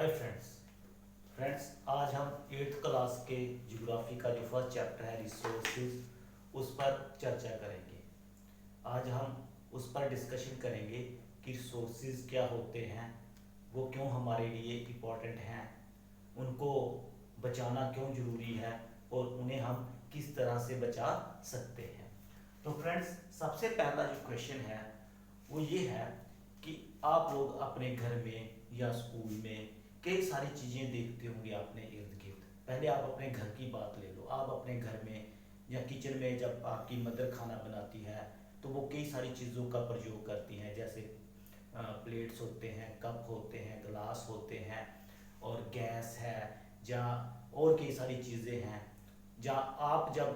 Hi friends आज हम eighth class के ज्योग्राफी का जो फर्स्ट चैप्टर है रिसोर्सेज उस पर चर्चा करेंगे। आज हम उस पर डिस्कशन करेंगे कि रिसोर्सेज क्या होते हैं, वो क्यों हमारे लिए इम्पोर्टेंट हैं, उनको बचाना क्यों ज़रूरी है और उन्हें हम किस तरह से बचा सकते हैं। तो फ्रेंड्स सबसे पहला जो क्वेश्चन है वो ये है कि आप लोग अपने घर में या स्कूल में कई सारी चीज़ें देखते होंगे अपने इर्द गिर्द। पहले आप अपने घर की बात ले लो। आप अपने घर में या किचन में जब आपकी मदर खाना बनाती है तो वो कई सारी चीज़ों का प्रयोग करती हैं, जैसे प्लेट्स होते हैं, कप होते हैं, गिलास होते हैं और गैस है, जहाँ और कई सारी चीज़ें हैं जहाँ आप जब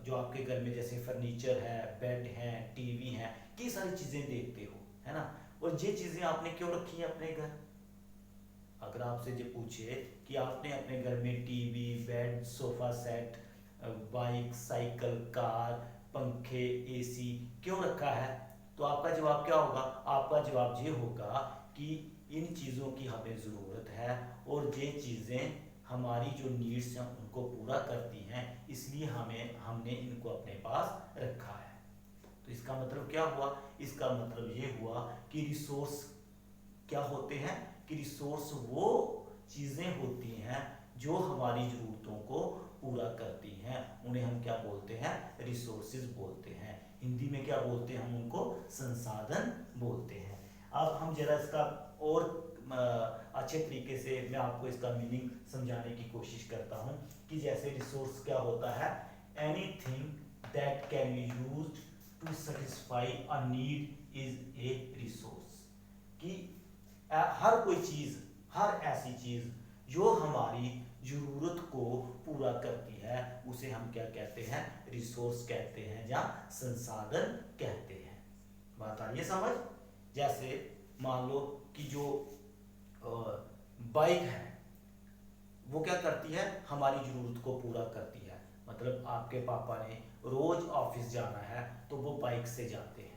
जो आपके घर में जैसे फर्नीचर है, बेड है, टीवी है, कई सारी चीज़ें देखते हो, है ना। और ये चीज़ें आपने क्यों रखी हैं अपने घर? अगर आपसे ये पूछे कि आपने अपने घर में TV, bed, sofa set, bike, cycle, car, पंखे, एसी क्यों रखा है, तो आपका जवाब क्या होगा? आपका जवाब ये होगा कि इन चीज़ों की हमें ज़रूरत है और ये चीज़ें हमारी जो नीड्स हैं उनको पूरा करती हैं, इसलिए हमने इनको अपने पास रखा है। तो इसका मतलब क्या हुआ? इसका मतलब ये हुआ कि रिसोर्स क्या होते हैं कि रिसोर्स वो चीज़ें होती हैं जो हमारी ज़रूरतों को पूरा करती हैं, उन्हें हम क्या बोलते हैं? रिसोर्सेज बोलते हैं। हिंदी में क्या बोलते हैं? हम उनको संसाधन बोलते हैं। अब हम जरा इसका और अच्छे तरीके से मैं आपको इसका मीनिंग समझाने की कोशिश करता हूँ कि जैसे रिसोर्स क्या होता है? Anything that can be used to satisfy a need is a resource. कि हर कोई चीज़, हर ऐसी चीज़ जो हमारी ज़रूरत को पूरा करती है उसे हम क्या कहते हैं? रिसोर्स कहते हैं या संसाधन कहते हैं। बात आ रही है समझ? जैसे मान लो कि जो बाइक है वो क्या करती है? हमारी ज़रूरत को पूरा करती है। मतलब आपके पापा ने रोज़ ऑफिस जाना है तो वो बाइक से जाते हैं,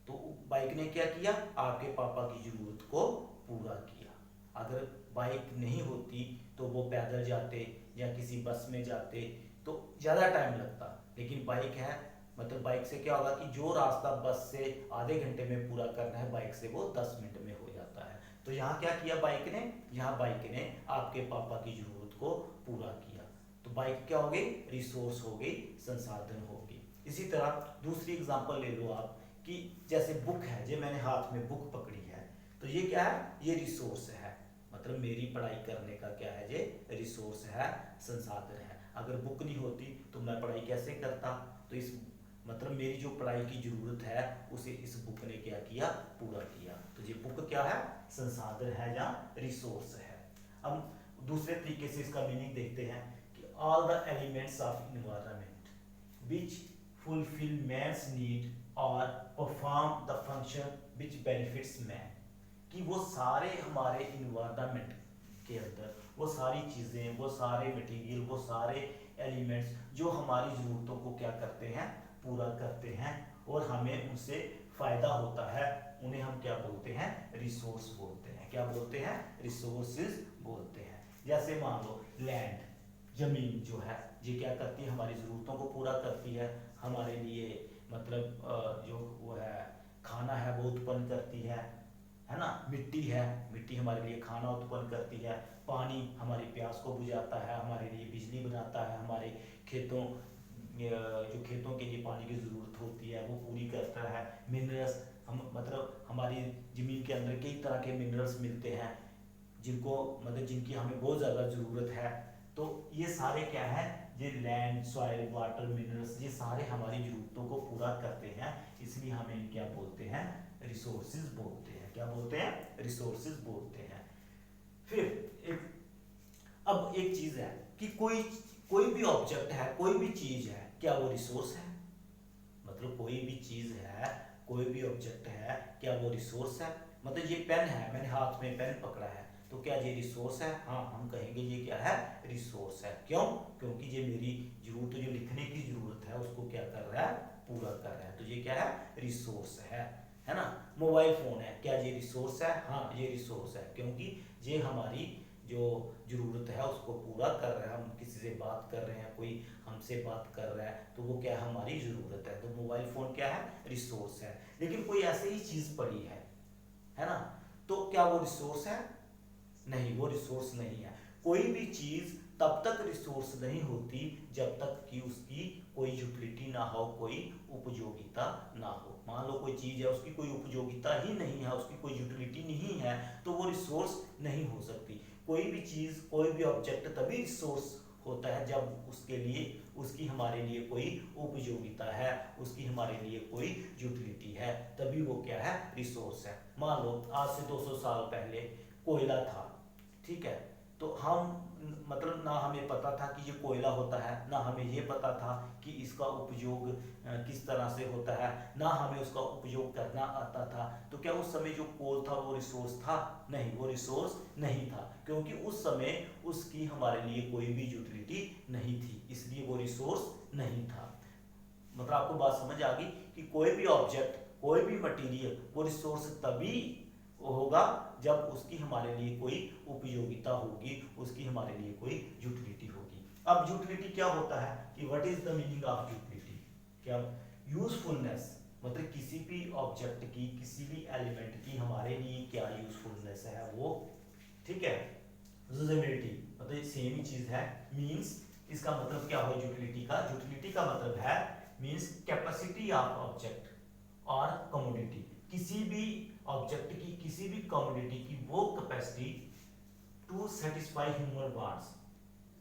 तो बाइक ने क्या किया? आपके पापा की ज़रूरत को पूरा किया। अगर बाइक नहीं होती तो वो पैदल जाते या किसी बस में जाते तो ज़्यादा टाइम लगता, लेकिन बाइक है, मतलब बाइक से क्या होगा कि जो रास्ता बस से आधे घंटे में पूरा करना है बाइक से वो 10 मिनट में हो जाता है। तो यहाँ क्या किया बाइक ने? यहाँ बाइक ने आपके पापा की ज़रूरत को पूरा किया। तो बाइक क्या हो गई? रिसोर्स हो गई, संसाधन हो गई। इसी तरह दूसरी एग्जांपल ले लो आप कि जैसे बुक है, जो मैंने हाथ में बुक पकड़ी है तो ये क्या है? ये रिसोर्स है। मतलब मेरी पढ़ाई करने का क्या है? ये रिसोर्स है, संसाधन है। अगर बुक नहीं होती तो मैं पढ़ाई कैसे करता? तो इस मतलब मेरी जो पढ़ाई की जरूरत है उसे इस बुक ने क्या किया? पूरा किया। तो ये बुक क्या है? संसाधन है या रिसोर्स है। अब दूसरे तरीके से इसका मीनिंग देखते हैं कि all the elements of environment which fulfill man's need or perform the function which benefits man। कि वो सारे हमारे इन्वायरमेंट के अंदर वो सारी चीज़ें, वो सारे मटेरियल, वो सारे एलिमेंट्स जो हमारी ज़रूरतों को क्या करते हैं? पूरा करते हैं और हमें उनसे फ़ायदा होता है, उन्हें हम क्या बोलते हैं? रिसोर्स बोलते हैं। क्या बोलते हैं? रिसोर्सेज बोलते हैं। जैसे मान लो लैंड, जमीन जो है ये क्या करती है? हमारी ज़रूरतों को पूरा करती है, हमारे लिए मतलब जो वो है खाना है वो उत्पन्न करती है ना। मिट्टी है, मिट्टी हमारे लिए खाना उत्पन्न करती है। पानी हमारी प्यास को बुझाता है, हमारे लिए बिजली बनाता है, हमारे खेतों जो खेतों के लिए पानी की ज़रूरत होती है वो पूरी करता है। मिनरल्स, हम मतलब हमारी ज़मीन के अंदर कई तरह के मिनरल्स मिलते हैं जिनको मतलब जिनकी हमें बहुत ज़्यादा ज़रूरत है। तो ये सारे क्या है? ये लैंड, सॉइल, वाटर, मिनरल्स, ये सारे हमारी ज़रूरतों को पूरा करते हैं, इसलिए हमें इन क्या बोलते हैं? रिसोर्सेज बोलते हैं। क्या बोलते हैं? रिसोर्सेज बोलते हैं। फिर अब एक चीज़ है कि कोई भी ऑब्जेक्ट है, कोई भी चीज़ है, क्या वो रिसोर्स है? मतलब कोई भी चीज़ है, कोई भी ऑब्जेक्ट है, क्या वो रिसोर्स है? मतलब ये पेन है, मैंने हाथ में पेन पकड़ा है तो क्या ये रिसोर्स है? हाँ, हम कहेंगे ये क्या है? रिसोर्स है। क्यों? क्योंकि ये मेरी जरूरत, जो लिखने की जरूरत है उसको क्या कर रहा है? पूरा कर रहा है। तो ये क्या है? रिसोर्स है। है ना। मोबाइल फ़ोन है, क्या ये रिसोर्स है? हाँ, ये रिसोर्स है, क्योंकि ये हमारी जो ज़रूरत है उसको पूरा कर रहा है। हम किसी से बात कर रहे हैं, कोई हमसे बात कर रहा है, तो वो क्या है? हमारी ज़रूरत है। तो मोबाइल फ़ोन क्या है? रिसोर्स है। लेकिन कोई ऐसे ही चीज़ पड़ी है ना, तो क्या वो रिसोर्स है? नहीं, वो रिसोर्स नहीं है। कोई भी चीज़ तब तक रिसोर्स नहीं होती जब तक कि उसकी कोई यूटिलिटी ना हो, कोई उपयोगिता ना हो। मान लो कोई चीज़ है, उसकी कोई उपयोगिता ही नहीं है, उसकी कोई यूटिलिटी नहीं है, तो वो रिसोर्स नहीं हो सकती। कोई भी चीज़, कोई भी ऑब्जेक्ट तभी रिसोर्स होता है जब उसके लिए, उसकी हमारे लिए कोई उपयोगिता है, उसकी हमारे लिए कोई यूटिलिटी है, तभी वो क्या है? रिसोर्स है। मान लो आज से 200 साल पहले कोयला था, ठीक है, तो हम मतलब ना हमें पता था कि ये कोयला होता है, ना हमें ये पता था कि इसका उपयोग किस तरह से होता है, ना हमें उसका उपयोग करना आता था। तो क्या उस समय जो कोल था वो रिसोर्स था? नहीं, वो रिसोर्स नहीं था, क्योंकि उस समय उसकी हमारे लिए कोई भी यूटिलिटी नहीं थी, इसलिए वो रिसोर्स नहीं था। मतलब आपको बात समझ आ गई कि कोई भी ऑब्जेक्ट, कोई भी मटेरियल वो रिसोर्स तभी होगा जब उसकी हमारे लिए कोई उपयोगिता होगी, उसकी हमारे लिए कोई यूटिलिटी होगी। अब यूटिलिटी क्या होता है कि what is the meaning of utility? क्या यूजफुलनेस, मतलब किसी भी ऑब्जेक्ट की, किसी भी एलिमेंट की हमारे लिए क्या यूजफुलनेस है वो, ठीक है। यूजेबिलिटी मतलब सेम ही चीज है। मींस इसका मतलब क्या हो यूटिलिटी का? यूटिलिटी का मतलब है मींस कैपेसिटी ऑफ ऑब्जेक्ट और कमोडिटी, किसी भी ऑब्जेक्ट की, किसी भी कमोडिटी की वो capacity to satisfy human wants,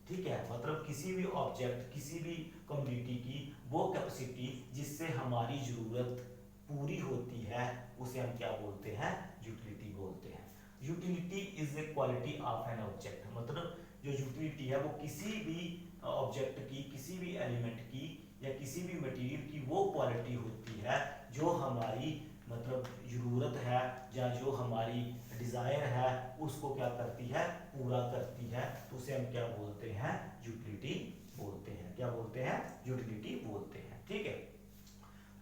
ठीक है। मतलब किसी भी ऑब्जेक्ट, किसी भी कमोडिटी की वो कैपेसिटी जिससे हमारी जरूरत पूरी होती है, उसे हम क्या बोलते हैं? यूटिलिटी बोलते हैं। Utility is a quality of an object, मतलब जो यूटिलिटी है वो किसी भी ऑब्जेक्ट की, किसी भी एलिमेंट की या किसी भी मटेरियल की वो क्वालिटी होती है जो हमारी मतलब जरूरत है या जो हमारी डिजायर है उसको क्या करती है? पूरा करती है। तो उसे हम क्या बोलते हैं? यूटिलिटी बोलते हैं। क्या बोलते हैं? यूटिलिटी बोलते हैं, ठीक है।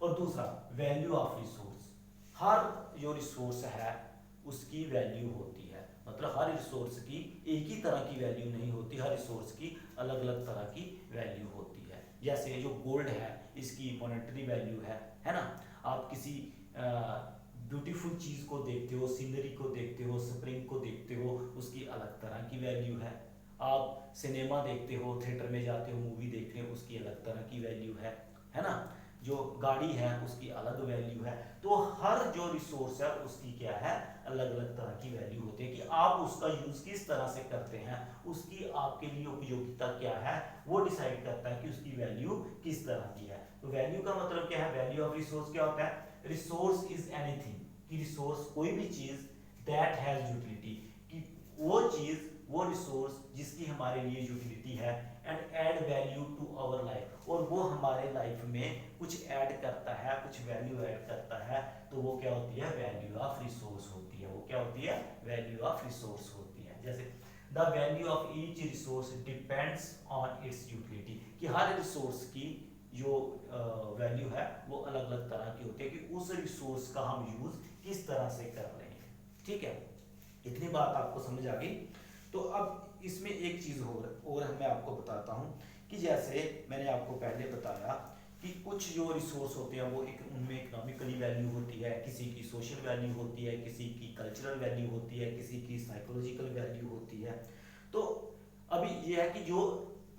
और दूसरा वैल्यू ऑफ रिसोर्स, हर जो रिसोर्स है उसकी वैल्यू होती है। मतलब हर रिसोर्स की एक ही तरह की वैल्यू नहीं होती, हर रिसोर्स की अलग अलग तरह की वैल्यू होती है। जैसे जो गोल्ड है इसकी मॉनेटरी वैल्यू है ना। आप किसी ब्यूटीफुल चीज़ को देखते हो, सीनरी को देखते हो, स्प्रिंग को देखते हो, उसकी अलग तरह की वैल्यू है। आप सिनेमा देखते हो, थिएटर में जाते हो, मूवी देखते हो, उसकी अलग तरह की वैल्यू है ना। जो गाड़ी है उसकी अलग वैल्यू है। तो हर जो रिसोर्स है उसकी क्या है? अलग अलग तरह की वैल्यू होती है कि आप उसका यूज किस तरह से करते हैं, उसकी आपके लिए उपयोगिता क्या है, वो डिसाइड करता है कि उसकी वैल्यू किस तरह की है। तो वैल्यू का मतलब क्या है? वैल्यू ऑफ रिसोर्स क्या होता है? रिसोर्स इज एनीथिंग, कि रिसोर्स कोई भी चीज दैट हैज यूटिलिटी, कि वो चीज, वो रिसोर्स जिसकी हमारे लिए यूटिलिटी है and add value to our life, और वो हमारे लाइफ में कुछ ऐड करता है, कुछ वैल्यू ऐड करता है, तो वो क्या होती है? वैल्यू ऑफ रिसोर्स होती है। वो क्या होती है? वैल्यू ऑफ रिसोर्स होती है। जैसे the value of each resource depends on it's utility, कि हर रिसोर्स की जो वैल्यू है वो अलग अलग तरह की होती है, कि उस रिसोर्स का हम यूज किस तरह से कर रहे हैं, ठीक है। इतनी बात आपको समझ आ गई। तो अब इसमें एक चीज और मैं आपको बताता हूं कि जैसे मैंने आपको पहले बताया कि कुछ जो रिसोर्स होते हैं वो एक, उनमें इकोनॉमिकली वैल्यू होती है, किसी की सोशल वैल्यू होती है, किसी की कल्चरल वैल्यू होती है, किसी की साइकोलॉजिकल वैल्यू होती है। तो अभी ये है कि जो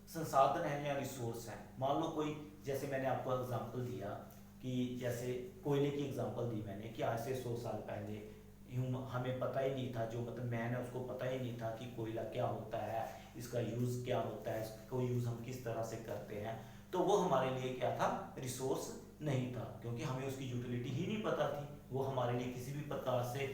संसाधन है या रिसोर्स है, मान लो कोई, जैसे मैंने आपको एग्जांपल दिया कि जैसे कोयले की एग्जांपल दी मैंने कि आज से 100 साल पहले हमें पता ही नहीं था, जो मतलब मैन है उसको पता ही नहीं था कि कोयला क्या होता है, इसका यूज़ क्या होता है, इसको यूज़ हम किस तरह से करते हैं। तो वो हमारे लिए क्या था? रिसोर्स नहीं था, क्योंकि हमें उसकी यूटिलिटी ही नहीं पता थी, वो हमारे लिए किसी भी प्रकार से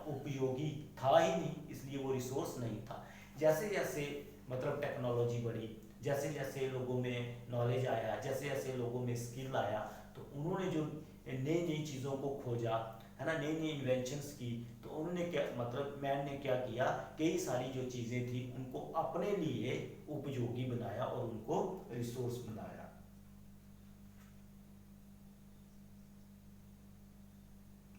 उपयोगी था ही नहीं, इसलिए वो रिसोर्स नहीं था। जैसे जैसे मतलब टेक्नोलॉजी बढ़ी, जैसे जैसे लोगों में नॉलेज आया, जैसे जैसे लोगों में स्किल आया, तो उन्होंने जो नई नई चीज़ों को खोजा, है ना, नई नई इन्वेंशंस की, तो उन्होंने क्या मतलब मैन ने क्या किया, कई सारी जो चीज़ें थी उनको अपने लिए उपयोगी बनाया और उनको रिसोर्स बनाया।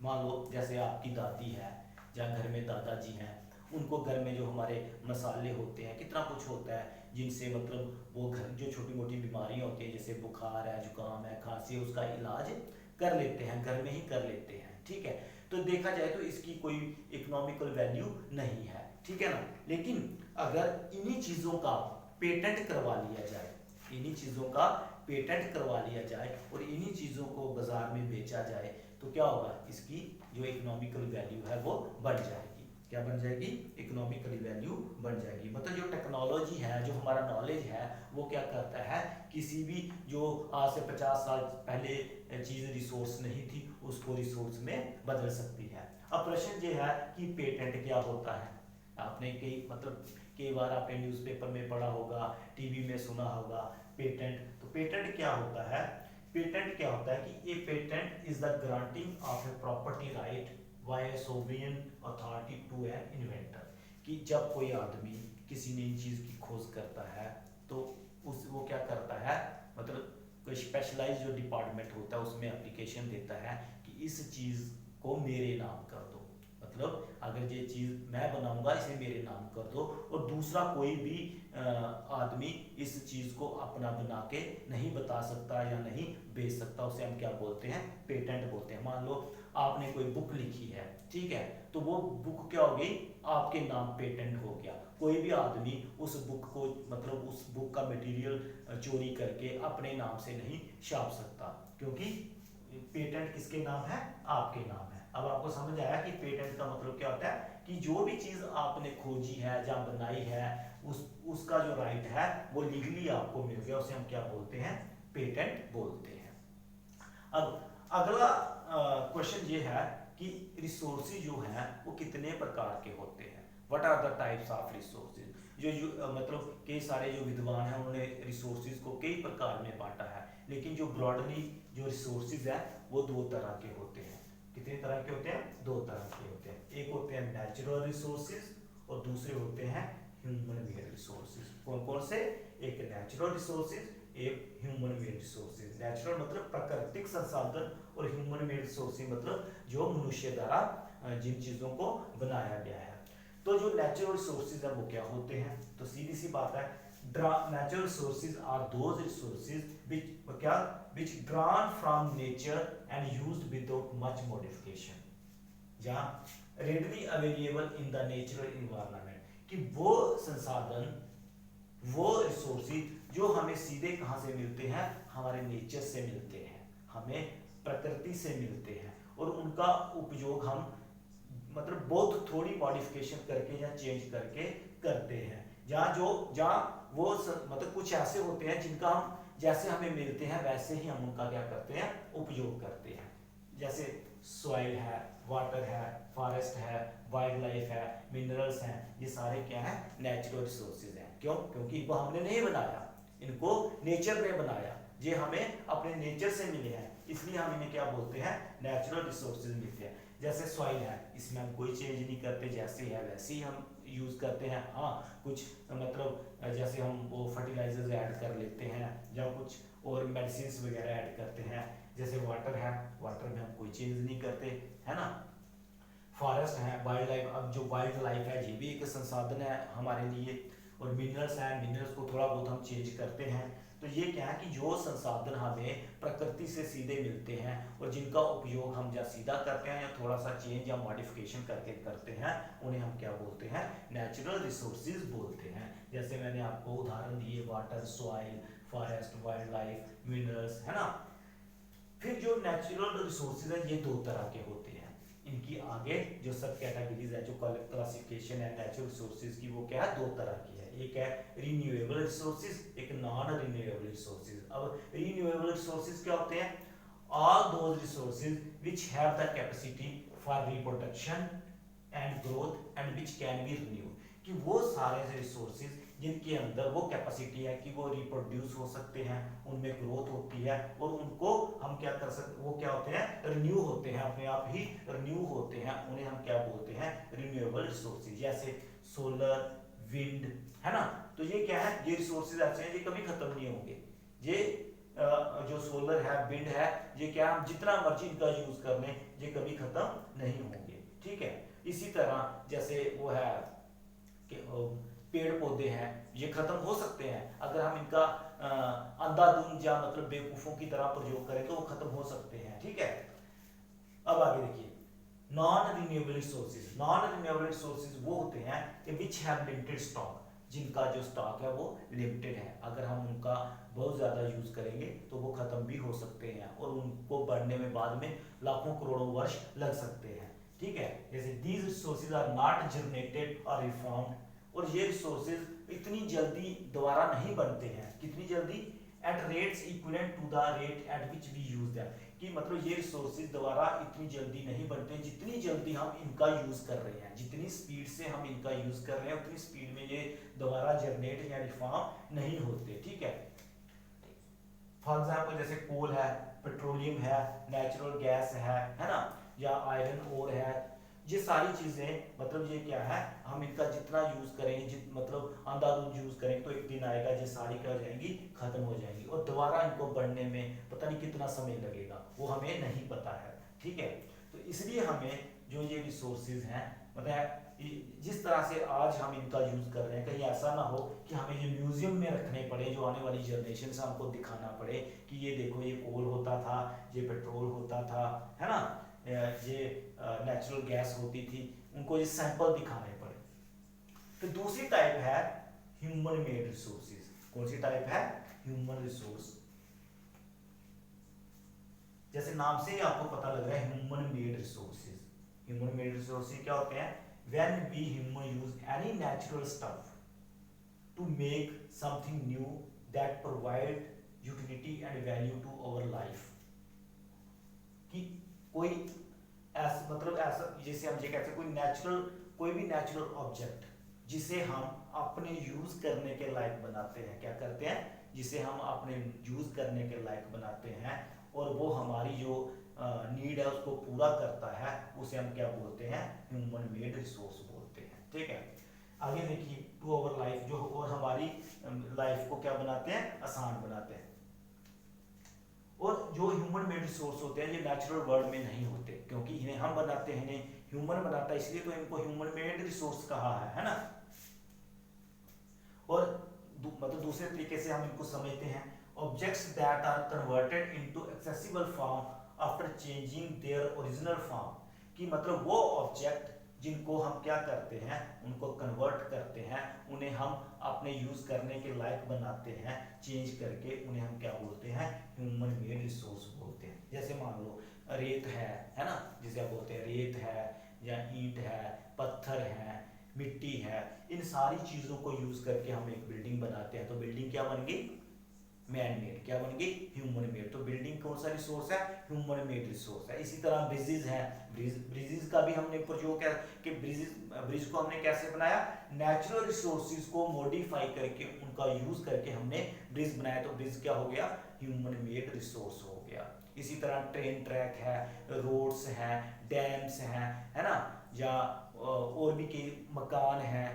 मान लो जैसे आपकी दादी है या घर में दादाजी हैं, उनको घर में जो हमारे मसाले होते हैं, कितना कुछ होता है जिनसे मतलब वो घर जो छोटी मोटी बीमारियां होती हैं जैसे बुखार है, जुकाम है, खांसी है, उसका इलाज कर लेते हैं, घर में ही कर लेते हैं, ठीक है। तो देखा जाए तो इसकी कोई इकोनॉमिकल वैल्यू नहीं है, ठीक है ना। लेकिन अगर इन्हीं चीज़ों का पेटेंट करवा लिया जाए, इन्हीं चीज़ों का पेटेंट करवा लिया जाए और इन्हीं चीज़ों को बाजार में बेचा जाए, तो क्या होगा, इसकी जो इकोनॉमिकल वैल्यू है वो बढ़ जाएगी। क्या बन जाएगी, इकोनॉमिकली वैल्यू बन जाएगी। मतलब जो टेक्नोलॉजी है, जो हमारा नॉलेज है, वो क्या करता है, किसी भी जो आज से 50 साल पहले चीज़ रिसोर्स नहीं थी, उसको रिसोर्स में बदल सकती है। अब प्रश्न ये है कि पेटेंट क्या होता है। आपने कई बार आपने न्यूज़पेपर में पढ़ा होगा, टीवी में सुना होगा पेटेंट। तो पेटेंट क्या होता है, पेटेंट क्या होता है कि a patent is the granting of a property right by a sovereign authority to an inventor, कि जब कोई आदमी किसी नई चीज़ की खोज करता है तो वो क्या करता है, मतलब कोई स्पेशलाइज जो डिपार्टमेंट होता है उसमें एप्लीकेशन देता है कि इस चीज़ को मेरे नाम कर दो। मतलब अगर ये चीज़ मैं बनाऊंगा, इसे मेरे नाम कर दो, और दूसरा कोई भी आदमी इस चीज़ को अपना बना के नहीं बता सकता या नहीं बेच सकता, उसे हम क्या बोलते हैं, पेटेंट बोलते हैं। मान लो आपने कोई बुक लिखी है, ठीक है, तो वो बुक क्या हो गई, आपके नाम पेटेंट हो गया। कोई भी आदमी उस बुक को, मतलब उस बुक का मटेरियल चोरी करके अपने नाम से नहीं छाप सकता, क्योंकि पेटेंट किसके नाम है, आपके नाम है। अब आपको समझ आया कि पेटेंट का मतलब क्या होता है, कि जो भी चीज आपने खोजी है या बनाई है, उसका जो राइट है वो लीगली आपको मिल गया, उसे हम क्या बोलते हैं, पेटेंट बोलते हैं। अब अगला क्वेश्चन ये है कि रिसोर्सेज जो है वो कितने प्रकार के होते हैं, what are the types of resources. मतलब कई सारे जो विद्वान हैं उन्होंने रिसोर्सेज को कई प्रकार में बांटा है, लेकिन जो ब्रॉडली जो रिसोर्सेज है वो दो तरह के होते हैं। कितने तरह के होते हैं, दो तरह के होते हैं। एक होते हैं नेचुरल रिसोर्सेज और दूसरे होते हैं ह्यूमन मेड रिसोर्सेज। कौन कौन से, एक नेचुरल रिसोर्सेज, एक ह्यूमन मेड रिसोर्सेज। नेचुरल मतलब प्राकृतिक संसाधन, और ह्यूमन मेड रिसोर्सेज मतलब जो मनुष्य द्वारा जिन चीजों को बनाया गया है। तो जो नेचुरल रिसोर्सेज है वो क्या होते हैं, तो सीधी सी बात है, natural resources are those resources which drawn from nature and used without much modification, या readily available in the natural environment, कि वो संसाधन, वो रिसोर्सेज जो हमें सीधे कहाँ से मिलते हैं, हमारे नेचर से मिलते हैं, हमें प्रकृति से मिलते हैं, और उनका उपयोग हम मतलब बहुत थोड़ी मॉडिफिकेशन करके या चेंज करके करते हैं। जहाँ वो मतलब कुछ ऐसे होते हैं जिनका हम जैसे हमें मिलते हैं वैसे ही हम उनका क्या करते हैं, उपयोग करते हैं। जैसे सॉइल है, वाटर है, फॉरेस्ट है, वाइल्ड लाइफ है, मिनरल्स हैं, ये सारे क्या है, नेचुरल रिसोर्सेज हैं। क्यों, क्योंकि वो हमने नहीं बनाया, इनको नेचर ने बनाया, ये हमें अपने नेचर से मिले हैं, इसलिए हम इन्हें क्या बोलते हैं, नेचुरल रिसोर्सेज मिलते हैं। जैसे सॉइल है, इसमें हम कोई चेंज नहीं करते, जैसे है वैसे ही हम यूज करते हैं। हाँ, कुछ मतलब जैसे हम वो फर्टिलाइजर्स ऐड कर लेते हैं या कुछ और मेडिसिन वगैरह ऐड करते हैं। जैसे वाटर है, वाटर में हम कोई चेंज नहीं करते, है ना। फॉरेस्ट है, वाइल्ड लाइफ, अब जो वाइल्ड लाइफ है ये भी एक संसाधन है हमारे लिए। और मिनरल्स हैं, मिनरल्स को थोड़ा बहुत हम चेंज करते हैं। तो ये क्या है कि जो संसाधन हमें प्रकृति से सीधे मिलते हैं और जिनका उपयोग हम या सीधा करते हैं या थोड़ा सा चेंज या मॉडिफिकेशन करके करते हैं, उन्हें हम क्या बोलते हैं, नेचुरल रिसोर्सेज बोलते हैं। जैसे मैंने आपको उदाहरण दिए, water, soil, forest, wild life, minerals, है ना। फिर जो नेचुरल रिसोर्सेज है ये दो तरह के होते हैं। इनकी आगे जो सब कैटेगरीज है, जो क्लासिफिकेशन है नेचुरल रिसोर्सेज की, वो क्या है, दो तरह की है। एक है रिन्यूएबल रिसोर्सेज, एक नॉन रिन्यूएबल रिसोर्सेज। अब रिन्यूएबल रिसोर्सेज क्या होते हैं, all those resources which have the capacity for reproduction and growth and which can be renewed, कि वो सारे रिसोर्सेज जिनके अंदर वो कैपेसिटी है कि वो रिप्रोड्यूस हो सकते हैं, उनमें ग्रोथ होती है, और उनको हम क्या कर सकते, वो क्या होते हैं, रिन्यू होते हैं, अपने आप ही रिन्यू होते हैं, उन्हें हम क्या बोलते हैं, रिन्यूएबल रिसोर्सेज। जैसे सोलर, विंड, है ना। तो ये क्या है, ये रिसोर्सेज ऐसे हैं ये कभी खत्म नहीं होंगे, ये जो सोलर है, विंड है, ये क्या हम जितना मर्जी इनका यूज कर लें ये कभी खत्म नहीं होंगे। ठीक है, इसी तरह जैसे वो है कि पेड़ पौधे हैं, ये खत्म हो सकते हैं अगर हम इनका अंधाधुंध या मतलब बेवकूफों की तरह प्रयोग करें तो वो खत्म हो सकते हैं। ठीक है, अब आगे देखिए, non renewable resources. Non renewable resources वो होते हैं कि विच हैव लिमिटेड स्टॉक, जिनका जो स्टॉक है वो लिमिटेड है, अगर हम उनका बहुत ज़्यादा यूज करेंगे तो वो ख़त्म भी हो सकते हैं और उनको बढ़ने में बाद में लाखों करोड़ों वर्ष लग सकते हैं। ठीक है, जैसे these resources are not generated और रिफाउंड, और ये रिसोर्सेज इतनी जल्दी दोबारा नहीं बनते हैं, कितनी जल्दी, at rates equivalent to the rate at which we use them, कि मतलब ये रिसोर्सेज दोबारा इतनी जल्दी नहीं बनते जितनी जल्दी हम इनका यूज कर रहे हैं, जितनी स्पीड से हम इनका यूज कर रहे हैं उतनी स्पीड में ये दोबारा जनरेट या रिफॉर्म नहीं होते। ठीक है, फॉर एग्जाम्पल जैसे कोल है, पेट्रोलियम है, नेचुरल गैस है ना, या आयरन ओर है, ये सारी चीजें मतलब ये क्या है, हम इनका जितना यूज करेंगे मतलब अंधाधुंध यूज करेंगे तो एक दिन आएगा ये सारी क्या हो जाएंगी, खत्म हो जाएंगी, और दोबारा इनको बढ़ने में पता नहीं कितना समय लगेगा, वो हमें नहीं पता है। ठीक है, तो इसलिए हमें जो ये रिसोर्सेज हैं मतलब जिस तरह से आज हम इनका यूज कर रहे हैं, कहीं ऐसा ना हो कि हमें ये म्यूजियम में रखने पड़े, जो आने वाली जनरेशन से हमको दिखाना पड़े कि ये देखो ये कोल होता था, ये पेट्रोल होता था, है ना, ये नेचुरल गैस होती थी, उनको ये सैंपल दिखाने पड़े। फिर दूसरी टाइप है ह्यूमन मेड रिसोर्सेज। कौन सी टाइप है, ह्यूमन रिसोर्स, जैसे नाम से ही आपको पता लग रहा है human made resources. Human made resources क्या होते हैं, when we human use any natural stuff to make something new that provide utility and value to our life, कि कोई ऐसा मतलब ऐसा जैसे हम ये कहते हैं कोई नेचुरल, कोई भी नेचुरल ऑब्जेक्ट जिसे हम अपने यूज करने के लायक बनाते हैं, क्या करते हैं, जिसे हम अपने यूज करने के लायक बनाते हैं और वो हमारी जो नीड है उसको पूरा करता है, उसे हम क्या बोलते हैं, ह्यूमन मेड रिसोर्स बोलते हैं। ठीक है, आगे देखिए, टू आवर लाइफ, जो और हमारी लाइफ को क्या बनाते हैं, आसान बनाते हैं। और जो ह्यूमन मेड रिसोर्स होते हैं ये नेचुरल वर्ल्ड में नहीं होते, क्योंकि इन्हें हम बनाते हैं, इन्हें ह्यूमन बनाता है, इसलिए तो इनको ह्यूमन मेड रिसोर्स कहा है ना। और मतलब दूसरे तरीके से हम इनको समझते हैं, objects that are converted into accessible form after changing their original form, कि मतलब वो ऑब्जेक्ट जिनको हम क्या करते हैं, उनको कन्वर्ट करते हैं, उन्हें हम अपने यूज करने के लायक बनाते हैं, चेंज करके उन्हें हम क्या बोलते हैं, ह्यूमन मेड रिसोर्स बोलते हैं। जैसे मान लो रेत है ना, जिसे आप बोलते हैं रेत है, या ईंट है, पत्थर है, मिट्टी है, इन सारी चीजों को यूज करके हम एक बिल्डिंग बनाते हैं, तो बिल्डिंग क्या बन गई, मैन मेड, क्या बन गई, ह्यूमन मेड। तो बिल्डिंग कौन सा रिसोर्स है, ह्यूमन मेड रिसोर्स है। इसी तरह ब्रिजेस हैं, ब्रिजेस का भी हमने प्रयोग किया कि ब्रिज को हमने कैसे बनाया, नेचुरल रिसोर्सेज को मॉडिफाई करके उनका यूज करके हमने ब्रिज बनाया, तो ब्रिज क्या हो गया, ह्यूमन मेड रिसोर्स हो गया। इसी तरह ट्रेन ट्रैक है, रोड्स हैं, डैम्स हैं, है ना, या और भी कई मकान हैं,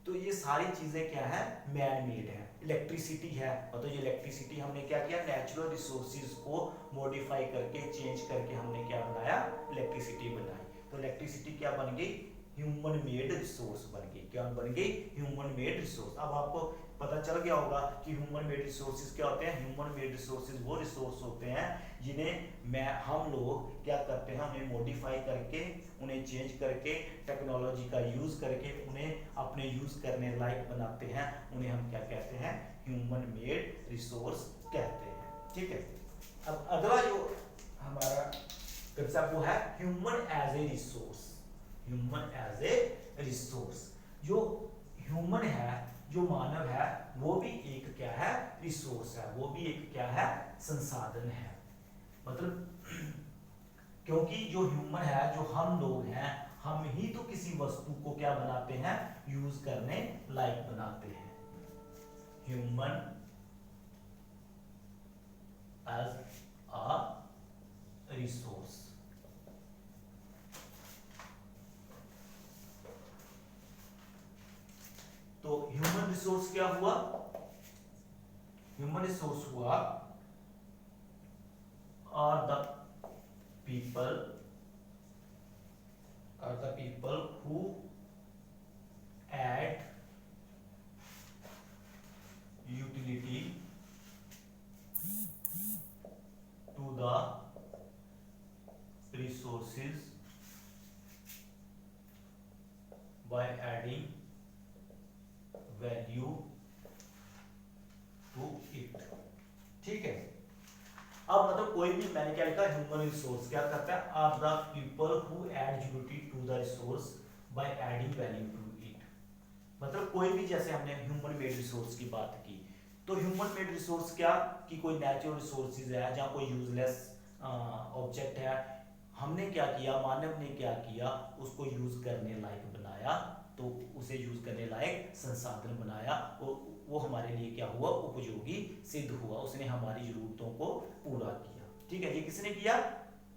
तो ये सारी चीजें क्या है, मैन मेड है। इलेक्ट्रिसिटी है, तो ये इलेक्ट्रिसिटी हमने क्या किया, नेचुरल रिसोर्सेज को मॉडिफाई करके चेंज करके हमने क्या बनाया, इलेक्ट्रिसिटी बनाई। तो इलेक्ट्रिसिटी क्या बन गई, ह्यूमन मेड रिसोर्स बन गई। क्या बन गई, ह्यूमन मेड रिसोर्स। अब आपको पता चल गया होगा कि ह्यूमन मेड रिसोर्सेज क्या होते हैं। ह्यूमन मेड रिसोर्सेज वो रिसोर्स होते हैं जिन्हें हम लोग क्या करते हैं, उन्हें मॉडिफाई करके, उन्हें चेंज करके, टेक्नोलॉजी का यूज करके उन्हें अपने यूज करने लायक बनाते हैं, उन्हें हम क्या कहते हैं, ह्यूमन मेड रिसोर्स कहते हैं। ठीक है, अब अगला जो हमारा कंसेप्ट वो है human as a resource. Human as a resource, जो ह्यूमन है, जो मानव है, वो भी एक क्या है, रिसोर्स है, वो भी एक क्या है, संसाधन है। मतलब क्योंकि जो ह्यूमन है, जो हम लोग हैं, हम ही तो किसी वस्तु को क्या बनाते हैं, यूज करने लायक बनाते हैं। Human as a resource. तो ह्यूमन रिसोर्स क्या हुआ, ह्यूमन रिसोर्स हुआ are the people who add utility to the resources by adding value to it। ठीक है, अब मतलब कोई भी, मैंने क्या लिखा, ह्यूमन रिसोर्स क्या करता है, are the people who add utility to the resource by adding value to it. मतलब कोई भी, जैसे हमने ह्यूमन मेड रिसोर्स की बात की, तो ह्यूमन मेड रिसोर्स क्या कि कोई नेचुरल रिसोर्सेज है जहाँ कोई यूजलेस ऑब्जेक्ट है, हमने क्या किया, मानव ने क्या किया, उसको यूज करने लायक बनाया, तो उसे यूज करने लायक संसाधन बनाया, वो हमारे लिए क्या हुआ, उपयोगी सिद्ध हुआ, उसने हमारी जरूरतों को पूरा किया। ठीक है, ये किसने किया,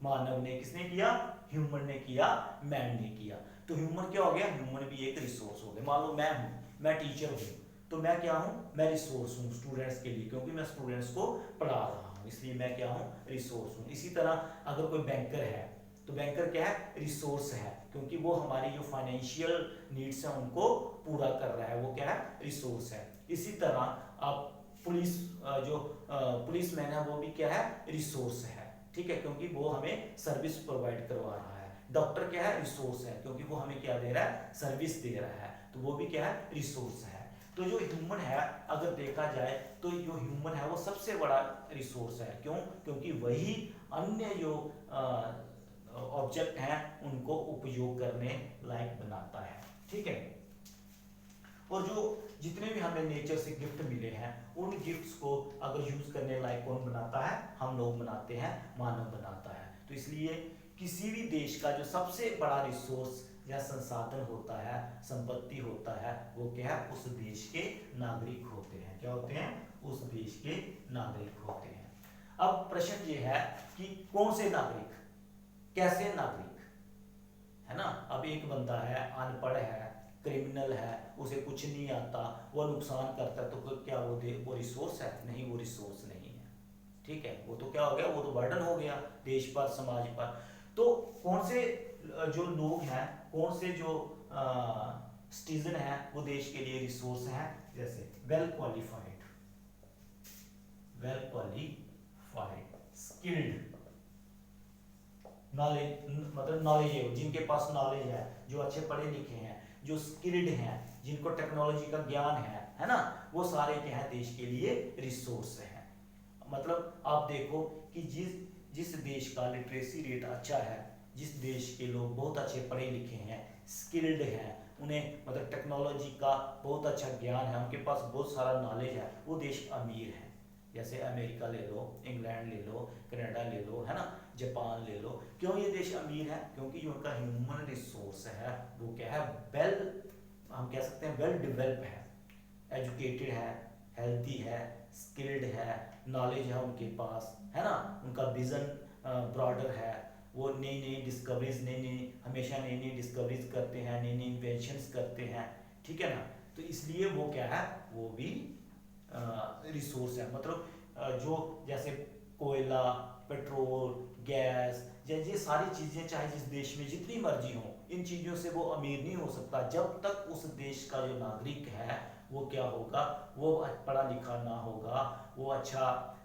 मानव ने। किसने किया, ह्यूमन ने किया, मैन ने किया। तो ह्यूमन क्या हो गया, ह्यूमन भी एक रिसोर्स हो गया। मान लो मैं हूं, मैं टीचर हूं, तो मैं क्या हूं, मैं रिसोर्स हूं स्टूडेंट्स के लिए, क्योंकि मैं स्टूडेंट्स को पढ़ा रहा हूं, इसलिए मैं क्या हूं, रिसोर्स हूं। इसी तरह अगर कोई बैंकर है, तो बैंकर क्या है, रिसोर्स है, क्योंकि वो हमारी जो फाइनेंशियल नीड्स हैं उनको पूरा कर रहा है, वो क्या है, रिसोर्स है। इसी तरह आप पुलिस, जो पुलिसमैन है वो भी क्या है, रिसोर्स है। ठीक है, क्योंकि वो हमें सर्विस प्रोवाइड करवा रहा है। डॉक्टर क्या है, रिसोर्स है, क्योंकि वो हमें क्या दे रहा है, सर्विस दे रहा है, तो वो भी क्या है, रिसोर्स है। तो जो ह्यूमन है, अगर देखा जाए तो जो ह्यूमन है वो सबसे बड़ा रिसोर्स है। क्यों, क्योंकि वही अन्य जो ऑब्जेक्ट हैं उनको उपयोग करने लायक बनाता है। ठीक है, और जो जितने भी हमें नेचर से गिफ्ट मिले हैं, उन गिफ्ट्स को अगर यूज करने लायक कौन बनाता है, हम लोग बनाते हैं, मानव बनाता है। तो इसलिए किसी भी देश का जो सबसे बड़ा रिसोर्स या संसाधन होता है, संपत्ति होता है, वो क्या है, उस देश के नागरिक होते हैं। क्या होते हैं, उस देश के नागरिक होते हैं। अब प्रश्न ये है कि कौन से नागरिक, कैसे नागरिक, है ना। अब एक बंदा है, अनपढ़ है, क्रिमिनल है, उसे कुछ नहीं आता, वो नुकसान करता है, तो क्या वो रिसोर्स है? नहीं, वो रिसोर्स नहीं है। ठीक है, वो तो क्या हो गया, वो तो बर्डन हो गया देश पर, समाज पर। तो कौन से जो लोग हैं, कौन से जो सिटीजन है, वो देश के लिए रिसोर्स हैं? जैसे वेल क्वालिफाइड, स्किल्ड, नॉलेज, मतलब नॉलेज है, जिनके पास नॉलेज है, जो अच्छे पढ़े लिखे हैं, जो स्किल्ड हैं, जिनको टेक्नोलॉजी का ज्ञान है ना, वो सारे क्या है, देश के लिए रिसोर्स हैं। मतलब आप देखो कि जिस देश का लिटरेसी रेट अच्छा है, जिस देश के लोग बहुत अच्छे पढ़े लिखे हैं, स्किल्ड हैं, उन्हें मतलब टेक्नोलॉजी का बहुत अच्छा ज्ञान है, उनके पास बहुत सारा नॉलेज है, वो देश अमीर है। जैसे अमेरिका ले लो, इंग्लैंड ले लो, कनाडा ले लो, है ना, जापान ले लो। क्यों ये देश अमीर है? क्योंकि जो उनका ह्यूमन रिसोर्स है वो क्या है, वेल, हम कह सकते हैं वेल डेवलप है, एजुकेटेड है, हेल्थी है, स्किल्ड है, नॉलेज है उनके पास, है ना, उनका विजन ब्रॉडर है, वो नई नई डिस्कवरीज, हमेशा नई नई डिस्कवरीज करते हैं, नई नई इन्वेंशंस करते हैं। ठीक है ना, तो इसलिए वो क्या है, वो भी रिसोर्स है। मतलब जो जैसे कोयला, पेट्रोल, गैस, ये सारी चीजें चाहे जिस देश में जितनी मर्जी हो, इन चीजों से वो अमीर नहीं हो सकता जब तक उस देश का जो नागरिक है वो क्या होगा, वो पढ़ा लिखा ना होगा, वो अच्छा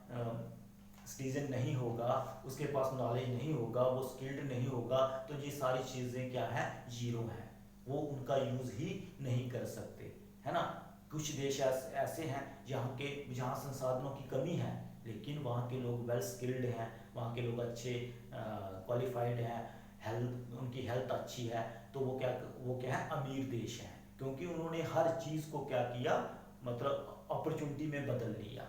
सिटीजन नहीं होगा, उसके पास नॉलेज नहीं होगा, वो स्किल्ड नहीं होगा, तो ये सारी चीजें क्या है, जीरो है, वो उनका यूज ही नहीं कर सकते, है ना। कुछ देश ऐसे हैं जहाँ संसाधनों की कमी है, लेकिन वहाँ के लोग वेल स्किल्ड हैं, वहाँ के लोग अच्छे क्वालिफाइड हैं, उनकी हेल्थ अच्छी है, तो वो क्या है, अमीर देश है, क्योंकि उन्होंने हर चीज़ को क्या किया, मतलब अपॉर्चुनिटी में बदल लिया।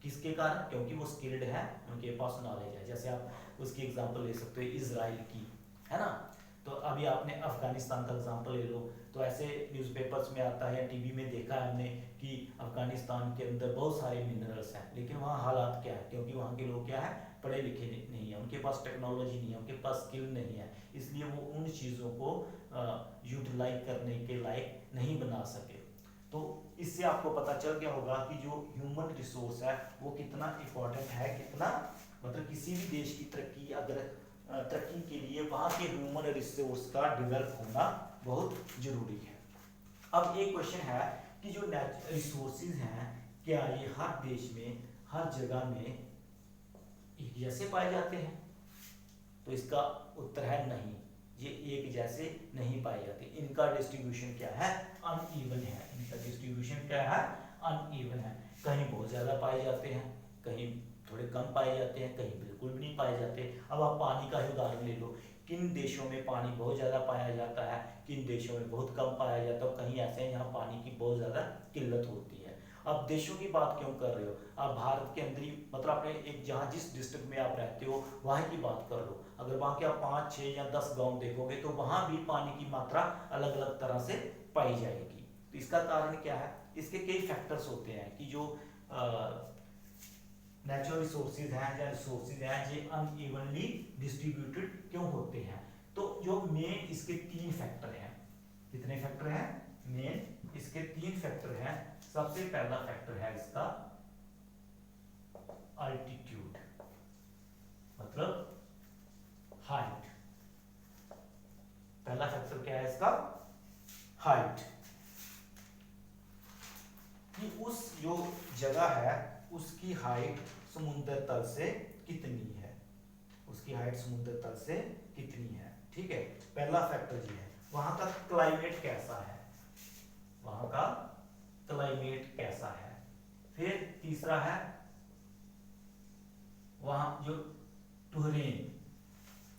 किसके कारण? क्योंकि वो स्किल्ड है, उनके पास नॉलेज है। जैसे आप उसकी एग्जांपल ले सकते हो इजराइल की, है ना। तो अभी आपने अफगानिस्तान का एग्जांपल ले लो, तो ऐसे न्यूज़पेपर्स में आता है, टीवी में देखा है हमने कि अफगानिस्तान के अंदर बहुत सारे मिनरल्स हैं, लेकिन वहाँ हालात क्या है, क्योंकि वहाँ के लोग क्या है, पढ़े लिखे नहीं है, उनके पास टेक्नोलॉजी नहीं है, उनके पास स्किल नहीं है, इसलिए वो उन चीज़ों को यूटिलाइज करने के लायक नहीं बना सके। तो इससे आपको पता चल गया होगा कि जो ह्यूमन रिसोर्स है वो कितना इम्पोर्टेंट है, कितना मतलब किसी भी देश की तरक्की अगर तरक्की के लिए वहाँ के ह्यूमन रिसोर्स का डेवलप होना बहुत जरूरी है। अब एक क्वेश्चन है कि जो रिसोर्सेज हैं क्या ये हर देश में हर जगह में एक जैसे पाए जाते हैं? तो इसका उत्तर है नहीं, ये एक जैसे नहीं पाए जाते। इनका डिस्ट्रीब्यूशन क्या है? अनइवन है। इनका डिस्ट्रीब्यूशन क्या है? अनइवन है। कहीं बहुत ज्यादा पाए जाते हैं, कहीं थोड़े कम पाए जाते हैं, कहीं बिल्कुल भी नहीं पाए जाते। अब आप पानी का ही उदाहरण ले लो, किन देशों में पानी बहुत ज्यादा पाया जाता है, किन देशों में बहुत कम पाया जाता है, कहीं ऐसे हैं जहाँ पानी की बहुत ज्यादा किल्लत होती है। आप देशों की बात क्यों कर रहे हो? आप भारत के अंदर ही मतलब अपने एक जहाँ जिस डिस्ट्रिक्ट में आप रहते हो वहाँ की बात कर लो। अगर वहाँ के आप 5, 6 या 10 गांव देखोगे तो वहाँ भी पानी की मात्रा अलग अलग तरह से पाई जाएगी। तो इसका कारण क्या है? इसके कई फैक्टर्स होते हैं कि जो नेचुरल रिसोर्सेज हैं या रिसोर्सेज हैं ये अनइवनली डिस्ट्रीब्यूटेड क्यों होते हैं? तो जो मेन इसके 3 फैक्टर हैं। कितने फैक्टर हैं? मेन इसके 3 फैक्टर हैं। सबसे पहला फैक्टर है इसका अल्टीट्यूड, मतलब हाइट। पहला फैक्टर क्या है इसका? हाइट, कि उस जो जगह है उसकी हाइट समुद्र तल से कितनी है, उसकी हाइट समुद्र तल से कितनी है। ठीक है, पहला फैक्टर ये है। वहां का क्लाइमेट कैसा है, वहां का क्लाइमेट कैसा है। फिर तीसरा है वहां जो टुहरेन